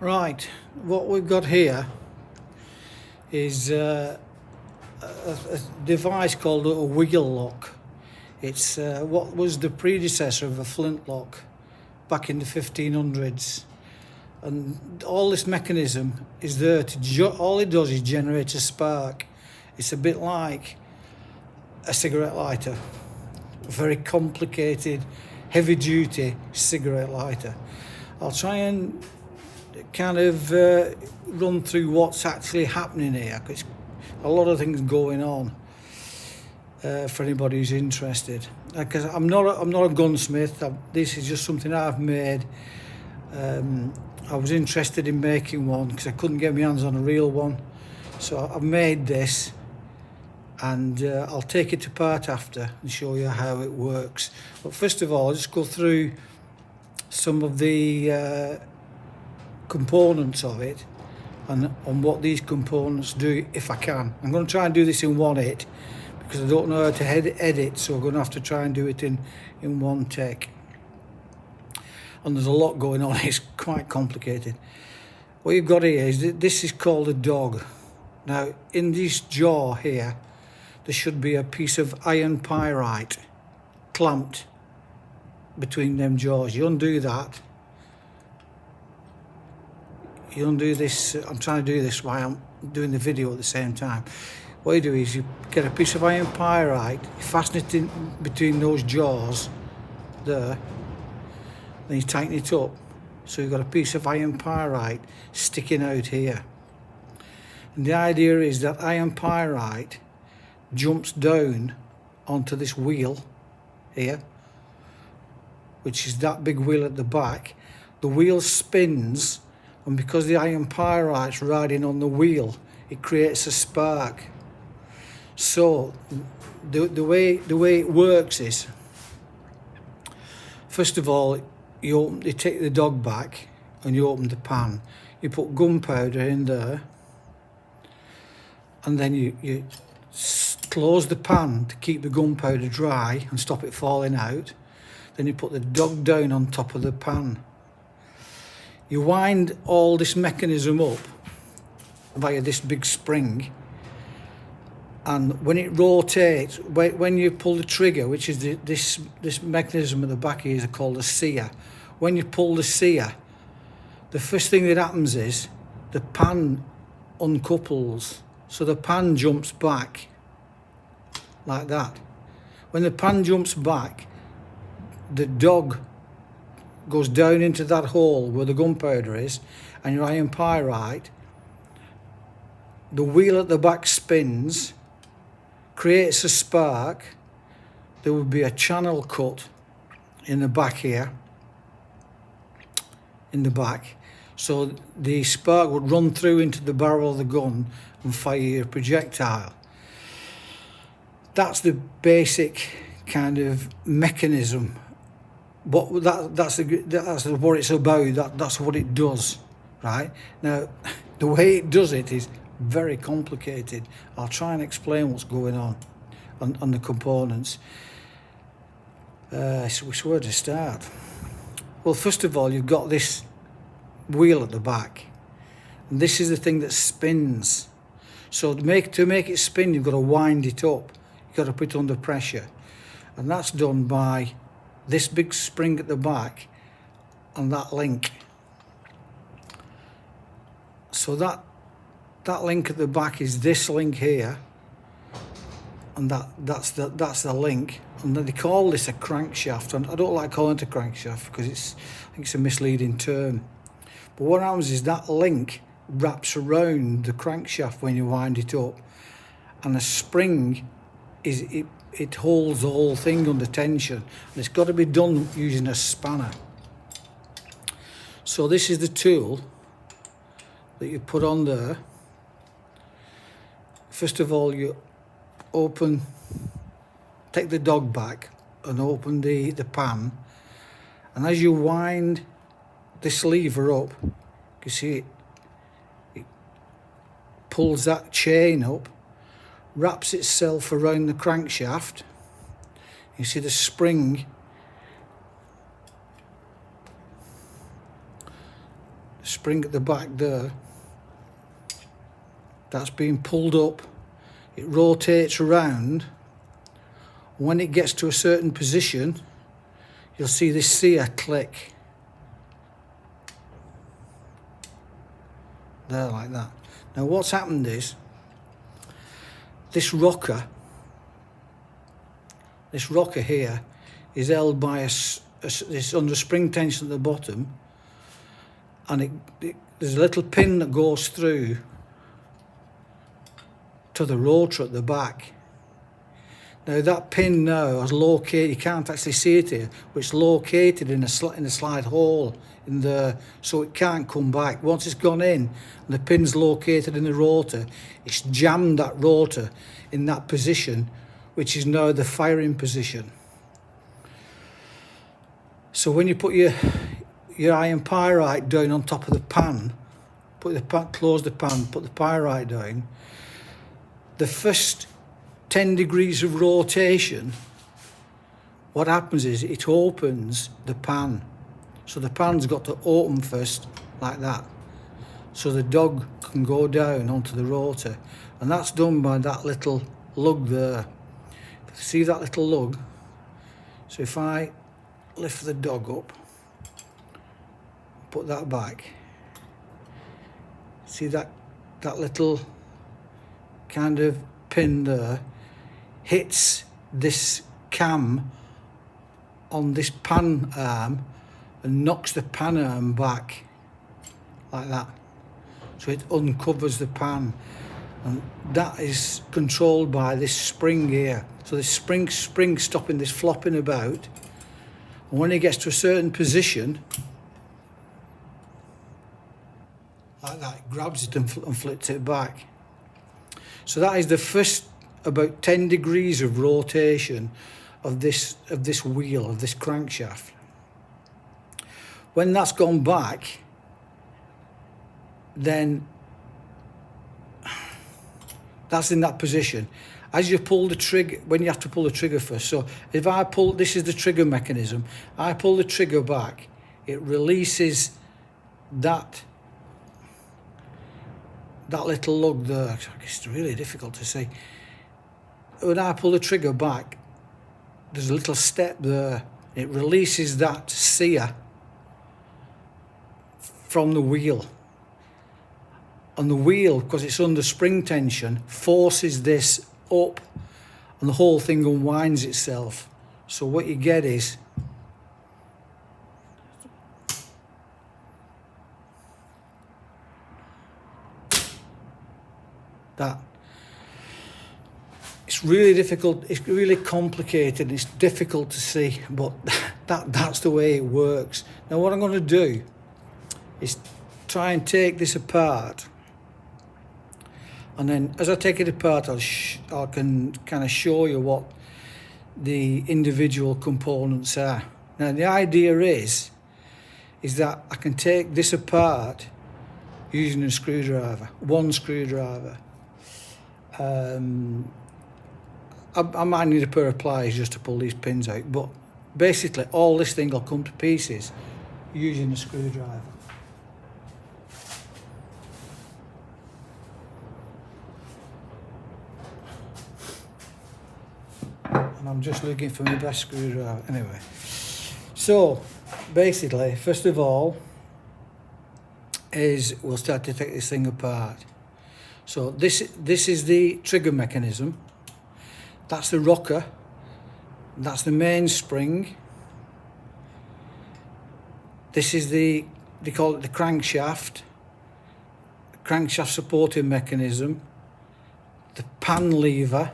Right, what we've got here is a device called a wheel lock. It's what was the predecessor of a flintlock back in the 1500s. And all this mechanism is there to, all it does is generate a spark. It's a bit like a cigarette lighter, a very complicated, heavy-duty cigarette lighter. I'll try and kind of run through what's actually happening here, because a lot of things going on for anybody who's interested. Because I'm not a gunsmith. This is just something I've made. I was interested in making one because I couldn't get my hands on a real one, so I've made this, and I'll take it apart after and show you how it works. But first of all, I'll just go through some of the components of it and on what these components do, if I can. I'm going to try and do this in one hit because I don't know how to edit, so I'm going to have to try and do it in one take. And there's a lot going on. It's quite complicated. What you've got here is this is called a dog. Now, in this jaw here, there should be a piece of iron pyrite clamped between them jaws. You undo that. You undo this. I'm trying to do this while I'm doing the video at the same time. What you do is you get a piece of iron pyrite, you fasten it in between those jaws there, then you tighten it up. So you've got a piece of iron pyrite sticking out here. And the idea is that iron pyrite jumps down onto this wheel here, which is that big wheel at the back. The wheel spins, and because the iron pyrite's riding on the wheel, it creates a spark. So the way it works is, first of all, you take the dog back and you open the pan. You put gunpowder in there, and then you close the pan to keep the gunpowder dry and stop it falling out. Then you put the dog down on top of the pan. You wind all this mechanism up via this big spring, and when it rotates, when you pull the trigger, which is this mechanism at the back here is called a sear. When you pull the sear, the first thing that happens is the pan uncouples, so the pan jumps back like that. When the pan jumps back, the dog goes down into that hole where the gunpowder is and your iron pyrite. The wheel at the back spins, creates a spark. There would be a channel cut in the back here, in the back, so the spark would run through into the barrel of the gun and fire your projectile. That's the basic kind of mechanism. But that's what it's about. That's what it does, right? Now, the way it does it is very complicated. I'll try and explain what's going on the components. So where to start? Well, first of all, you've got this wheel at the back, and this is the thing that spins. So to make it spin, you've got to wind it up. You've got to put it under pressure, and that's done by this big spring at the back and that link. So that link at the back is this link here, and that's the link. And then they call this a crankshaft, and I don't like calling it a crankshaft because I think it's a misleading term. But what happens is that link wraps around the crankshaft when you wind it up, and the spring it holds the whole thing under tension, and it's got to be done using a spanner. So this is the tool that you put on there. First of all, you take the dog back and open the pan, and as you wind this lever up, you see it pulls that chain up, wraps itself around the crankshaft. You see the spring spring at the back there, that's being pulled up, it rotates around. When it gets to a certain position, you'll see this sear click. There, like that. Now what's happened is, this rocker here is held by this under spring tension at the bottom, and there's a little pin that goes through to the rotor at the back. Now that pin now is located, you can't actually see it here, but it's located in a slight hole in there, so it can't come back. Once it's gone in and the pin's located in the rotor, it's jammed that rotor in that position, which is now the firing position. So when you put your iron pyrite down on top of the pan, close the pan, put the pyrite down, the first 10 degrees of rotation, what happens is it opens the pan. So the pan's got to open first, like that, so the dog can go down onto the rotor. And that's done by that little lug there. See that little lug? So if I lift the dog up, put that back, see that little kind of pin there hits this cam on this pan arm and knocks the pan arm back like that, so it uncovers the pan, and that is controlled by this spring here. So this spring stopping this flopping about, and when it gets to a certain position like that, it grabs it and flips it back. So that is the first about 10 degrees of rotation of this wheel, of this crankshaft. When that's gone back, then that's in that position. As you pull the trigger, when you have to pull the trigger first, so if I pull, this is the trigger mechanism, I pull the trigger back, it releases that little lug there. It's really difficult to see. When I pull the trigger back, there's a little step there. It releases that sear from the wheel. And the wheel, because it's under spring tension, forces this up, and the whole thing unwinds itself. So what you get is that. It's really difficult, it's really complicated, it's difficult to see, but that's the way it works. Now what I'm going to do is try and take this apart, and then as I take it apart I can kind of show you what the individual components are. Now the idea is that I can take this apart using a screwdriver, one screwdriver. I might need a pair of pliers just to pull these pins out, but basically all this thing will come to pieces using a screwdriver. And I'm just looking for my best screwdriver. Anyway, so basically, first of all, we'll start to take this thing apart. So this is the trigger mechanism. That's the rocker. That's the mainspring. This is they call it the crankshaft supporting mechanism. The pan lever.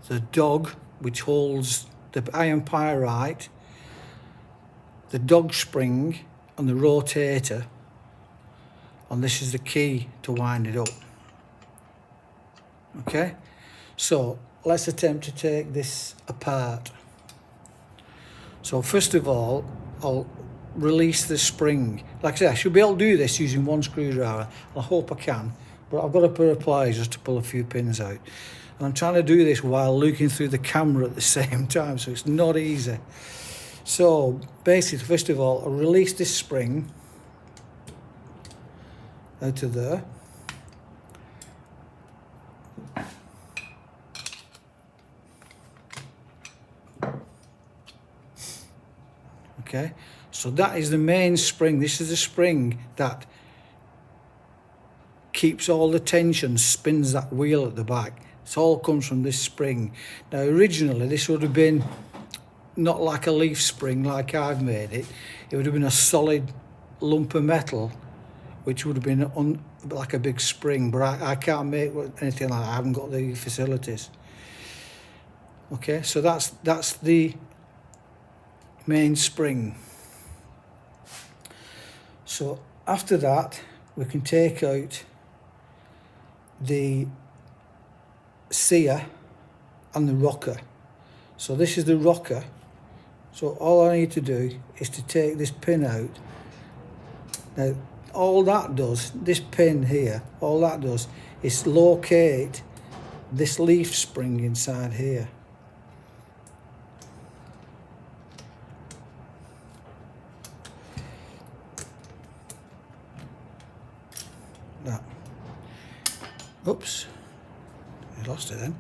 The dog, which holds the iron pyrite. The dog spring and the rotator. And this is the key to wind it up. Okay, so let's attempt to take this apart. So first of all, I'll release the spring. Like I said, I should be able to do this using one screwdriver. I hope I can, but I've got a pair of pliers just to pull a few pins out. And I'm trying to do this while looking through the camera at the same time, so it's not easy. So basically, first of all, I'll release this spring out of there. Okay, so that is the main spring. This is the spring that keeps all the tension, spins that wheel at the back. It all comes from this spring. Now originally this would have been not like a leaf spring like I've made it. It would have been a solid lump of metal, which would have been like a big spring, but I can't make anything like that. I haven't got the facilities. Okay, so that's the main spring. So after that we can take out the sear and the rocker. So this is the rocker. So all I need to do is to take this pin out. Now all that does, this pin here, all that does is locate this leaf spring inside here. That. Oops, I lost it then.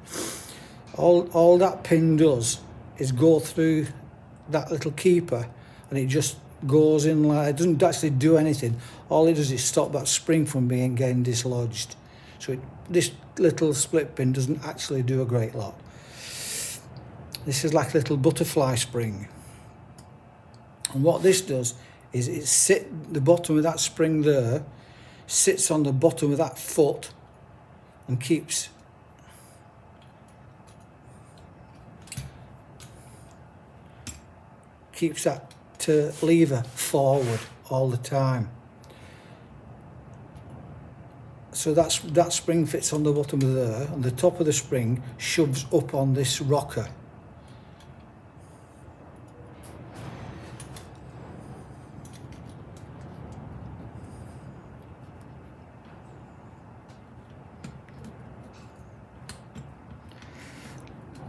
All that pin does is go through that little keeper, and it just goes in like, it doesn't actually do anything. All it does is stop that spring from getting dislodged. So this little split pin doesn't actually do a great lot. This is like a little butterfly spring. And what this does is the bottom of that spring there sits on the bottom of that foot and keeps that lever forward all the time. So that spring fits on the bottom of there, and the top of the spring shoves up on this rocker.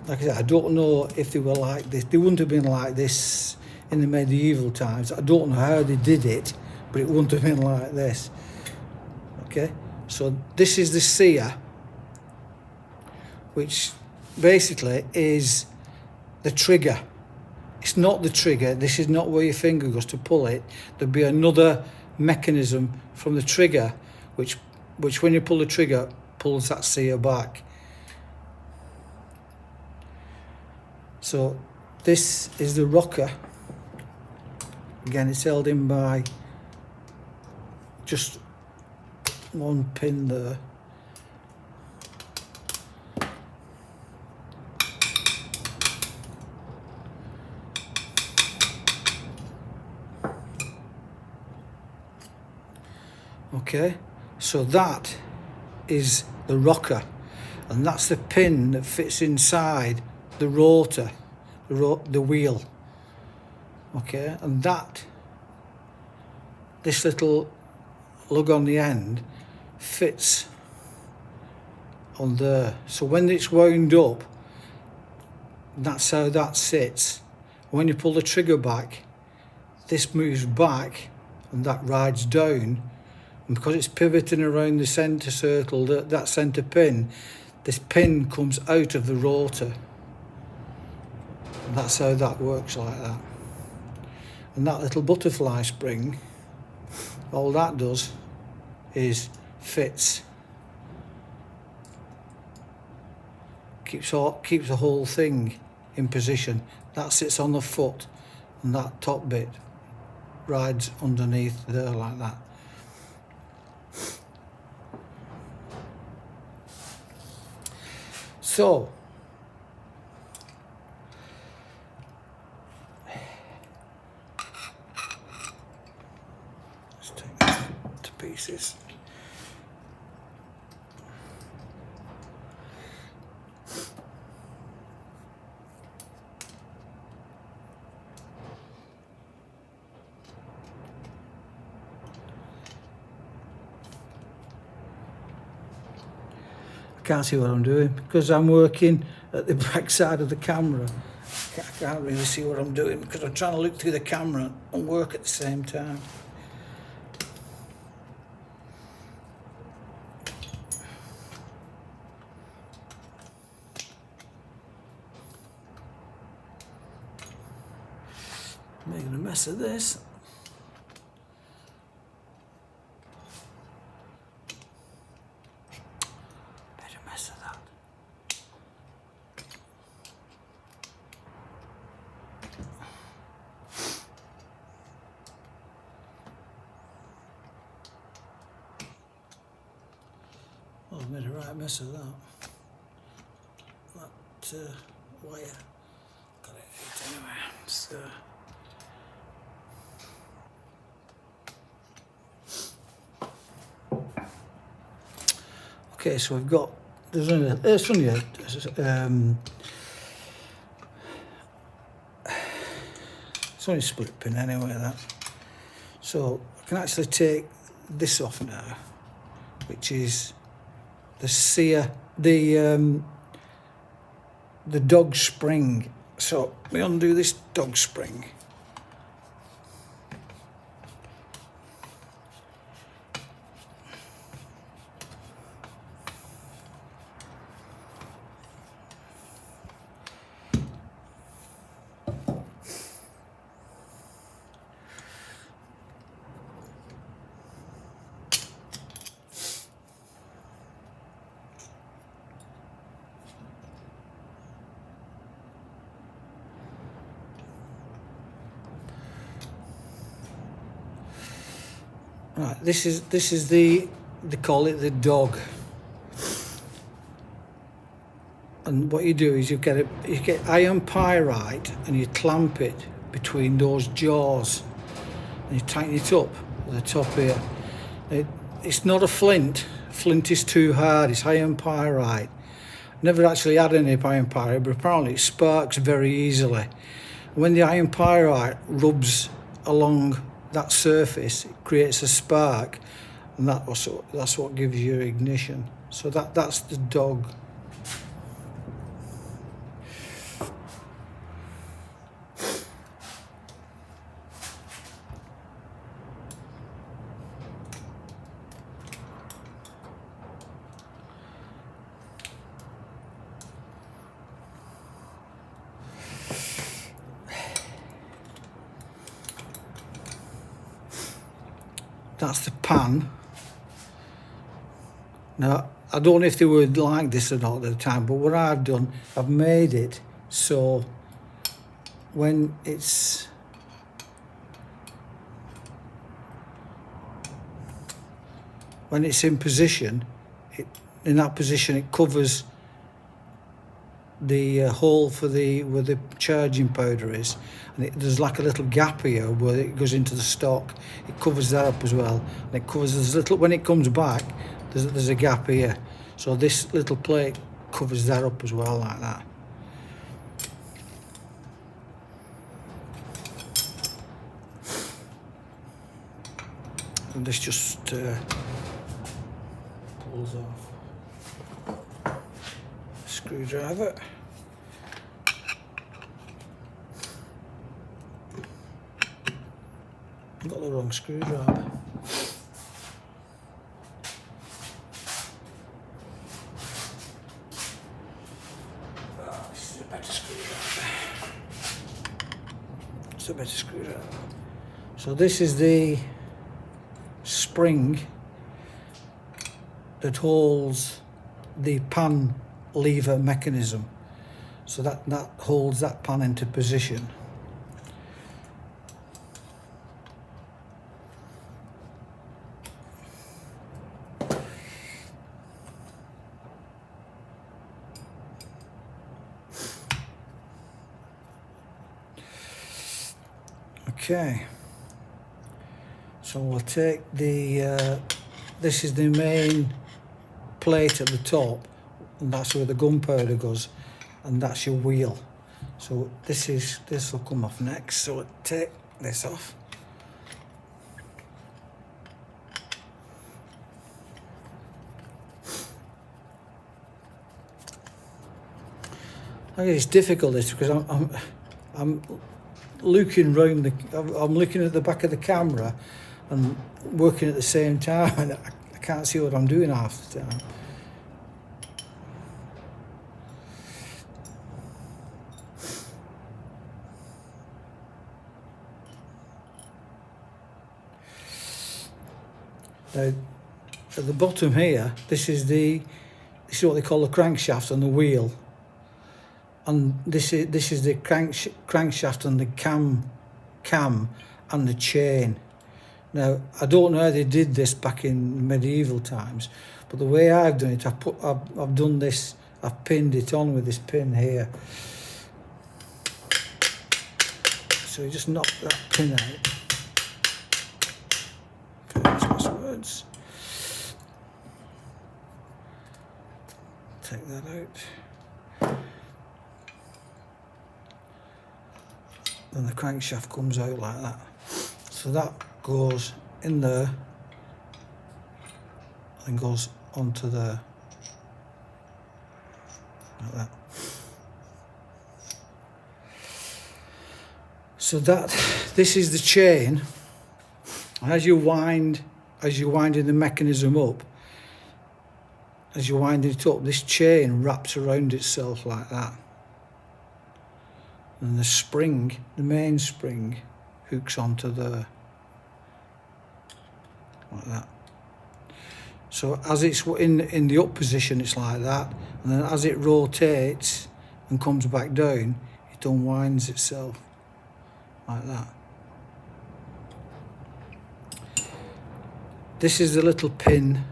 Like I said, I don't know if they were like this. They wouldn't have been like this in the medieval times. I don't know how they did it, but it wouldn't have been like this. Okay, so this is the sear, which basically is the trigger. It's not the trigger. This is not where your finger goes to pull it. There'll be another mechanism from the trigger, which when you pull the trigger, pulls that sear back. So this is the rocker. Again, it's held in by just one pin there. Okay, so that is the rocker, and that's the pin that fits inside the rotor, the wheel. Okay, and this little lug on the end fits on there. So when it's wound up, that's how that sits. When you pull the trigger back, this moves back and that rides down, and because it's pivoting around the centre circle, that centre pin, this pin comes out of the rotor. And that's how that works, like that. And that little butterfly spring, all that does is fits, keeps the whole thing in position. That sits on the foot, and that top bit rides underneath there like that. So let's take this to pieces. Can't see what I'm doing because I'm working at the back side of the camera. I Can't really see what I'm doing because I'm trying to look through the camera and work at the same time. Making a mess of this. Made a mess of that. Oh, I made a right mess of that. That wire. Got it anyway. So. Okay, so we've got, there's only it's only a split pin anyway, that. So I can actually take this off now, which is the dog spring. So we undo this dog spring. Right, this is they call it the dog, and what you do is you get iron pyrite and you clamp it between those jaws and you tighten it up at the top here. It's not a flint. Flint is too hard. It's iron pyrite. Never actually had any iron pyrite, but apparently it sparks very easily. When the iron pyrite rubs along that surface, it creates a spark, and that's what gives you ignition. So that's the dog. That's the pan. Now, I don't know if they were like this or not at the time, but what I've done, I've made it so when it's in position, in that position it covers the hole for where the charging powder is, and there's like a little gap here where it goes into the stock. It covers that up as well, and it covers this little, when it comes back, there's a gap here, so this little plate covers that up as well, like that. And this just pulls off. Screwdriver. I've got the wrong screwdriver. Oh, this is a better screwdriver. It's a better screwdriver. So this is the spring that holds the pan lever mechanism, so that holds that pan into position. Okay, so we'll take the this is the main plate at the top, and that's where the gunpowder goes, and that's your wheel. So this will come off next, so we'll take this off. I guess it's difficult this because I'm looking round I'm looking at the back of the camera and working at the same time, and I can't see what I'm doing half the time. Now, at the bottom here, this is what they call the crankshaft on the wheel, and this is the crankshaft and the cam and the chain. Now, I don't know how they did this back in medieval times, but the way I've done it, I've done this. I've pinned it on with this pin here. So you just knock that pin out. Words. Take that out. Then the crankshaft comes out like that. So that goes in there and goes onto there. Like that. So this is the chain. As you're winding the mechanism up, as you're winding it up, this chain wraps around itself like that. And the spring, the main spring, hooks onto there. Like that. So as it's in the up position, it's like that. And then as it rotates and comes back down, it unwinds itself like that. This is the little pin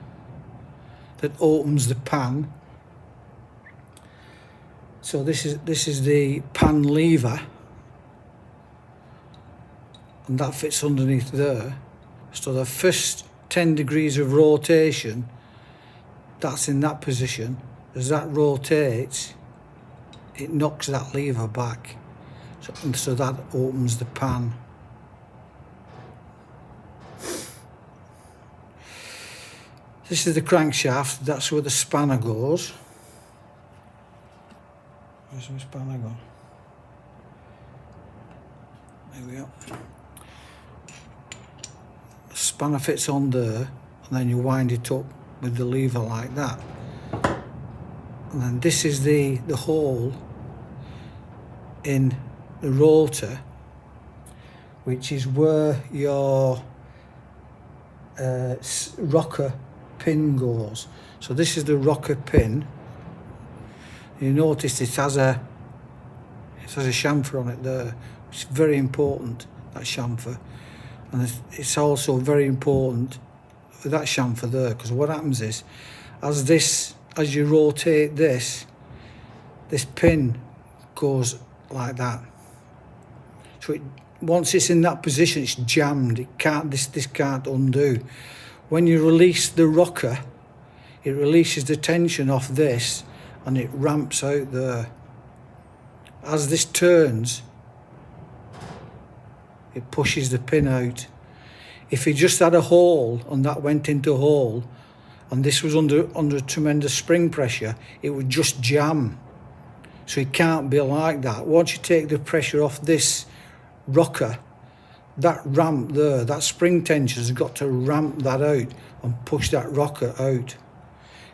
that opens the pan. So this is the pan lever, and that fits underneath there. So the first 10 degrees of rotation, that's in that position. As that rotates, it knocks that lever back. So that opens the pan. This is the crankshaft, that's where the spanner goes. Where's my spanner gone? There we go. The spanner fits on there, and then you wind it up with the lever like that. And then this is the hole in the rotor, which is where your rocker pin goes. So this is the rocker pin. You notice it has a chamfer on it there, which is very important, that chamfer. And it's also very important with that chamfer there, because what happens is, as you rotate this pin goes like that. So once it's in that position, it's jammed. This can't undo. When you release the rocker, it releases the tension off this and it ramps out there. As this turns, it pushes the pin out. If it just had a hole and that went into a hole and this was under tremendous spring pressure, it would just jam. So it can't be like that. Once you take the pressure off this rocker, that ramp there, that spring tension has got to ramp that out and push that rocker out.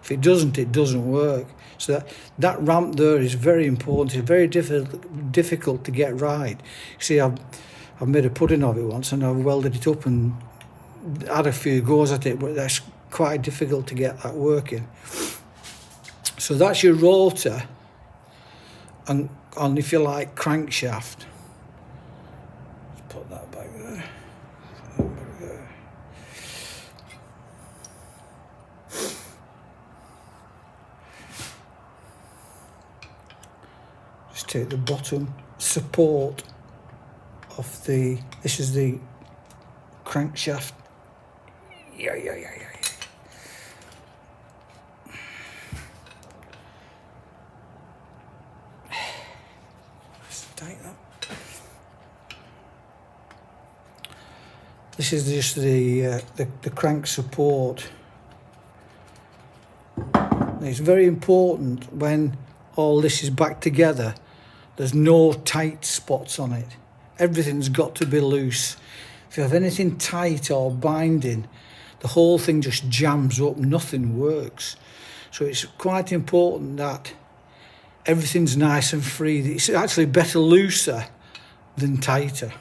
If it doesn't work. So that ramp there is very important. It's very difficult to get right. You see, I've made a pudding of it once and I've welded it up and had a few goes at it, but that's quite difficult to get that working. So that's your rotor and if you like, crankshaft. Put that back there. Just take the bottom support of this is the crankshaft. Yeah. Just tighten up. This is just the crank support. And it's very important when all this is back together There's no tight spots on it. Everything's got to be loose. If you have anything tight or binding, the whole thing just jams up, nothing works. So it's quite important that everything's nice and free. It's actually better looser than tighter.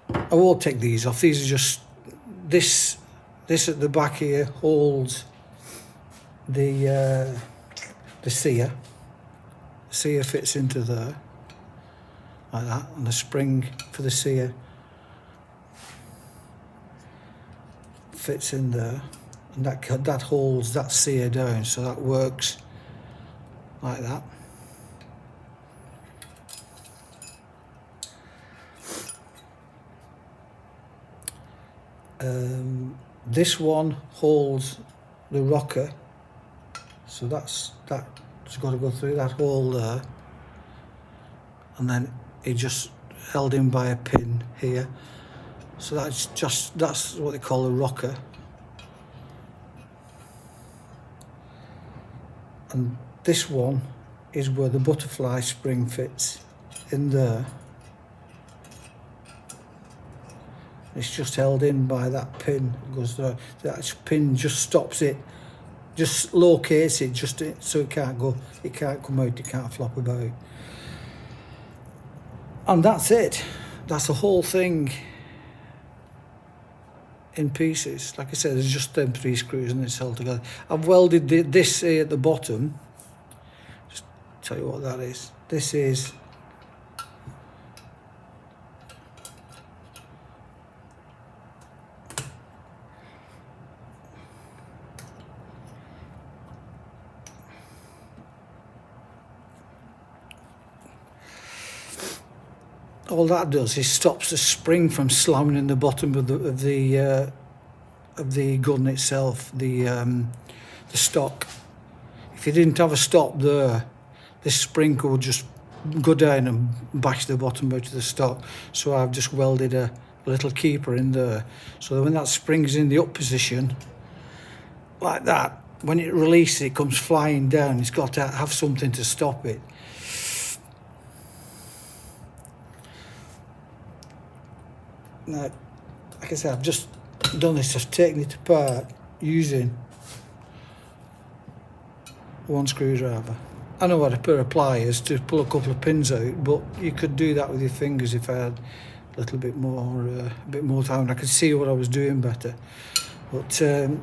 I won't take these off. These are just, this at the back here holds the sear. The sear fits into there, like that, and the spring for the sear fits in there, and that holds that sear down, so that works like that. This one holds the rocker, so that's got to go through that hole there, and then it just held in by a pin here. So that's what they call a rocker. And this one is where the butterfly spring fits in there. It's just held in by that pin. It goes there. That pin just stops it, just locates it, just so it can't go, it can't come out, it can't flop about. And that's it. That's the whole thing in pieces. Like I said, there's just them 3 screws and it's held together. I've welded this here at the bottom. Just tell you what that is. This is all that does is stops the spring from slamming in the bottom of the gun itself, the stock. If you didn't have a stop there, this spring would just go down and bash the bottom out of the stock. So I've just welded a little keeper in there, so that when that spring's in the up position, like that, when it releases, it comes flying down. It's got to have something to stop it. Now, like I said, I've just done this, I've taken it apart using 1 screwdriver. I know what a pair of pliers to pull a couple of pins out, but you could do that with your fingers if I had a little bit more time and I could see what I was doing better. But you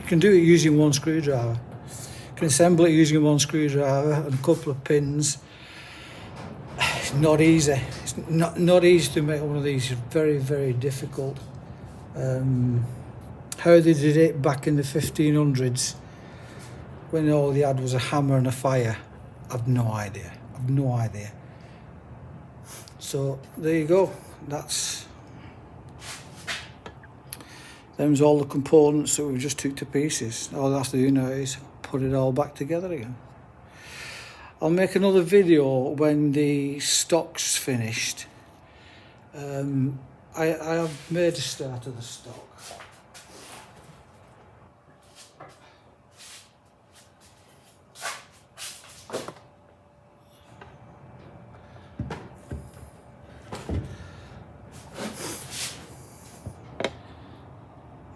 can do it using 1 screwdriver. You can assemble it using 1 screwdriver and a couple of pins. It's not easy. It's not easy to make one of these. It's very, very difficult. How they did it back in the 1500s, when all they had was a hammer and a fire, I've no idea. I've no idea. So there you go. Them's all the components that we've just took to pieces. All I have to do now is put it all back together again. I'll make another video when the stock's finished. I have made a start of the stock.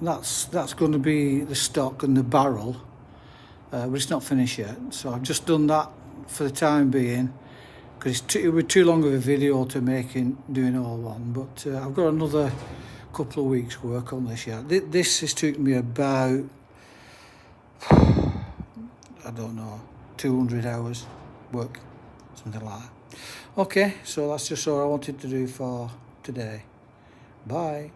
That's going to be the stock and the barrel, but it's not finished yet. So I've just done that for the time being, because it would be too long of a video to doing all one. But I've got another couple of weeks work on this yet. This has taken me about, I don't know, 200 hours work, something like that. Okay, so that's just all I wanted to do for today. Bye.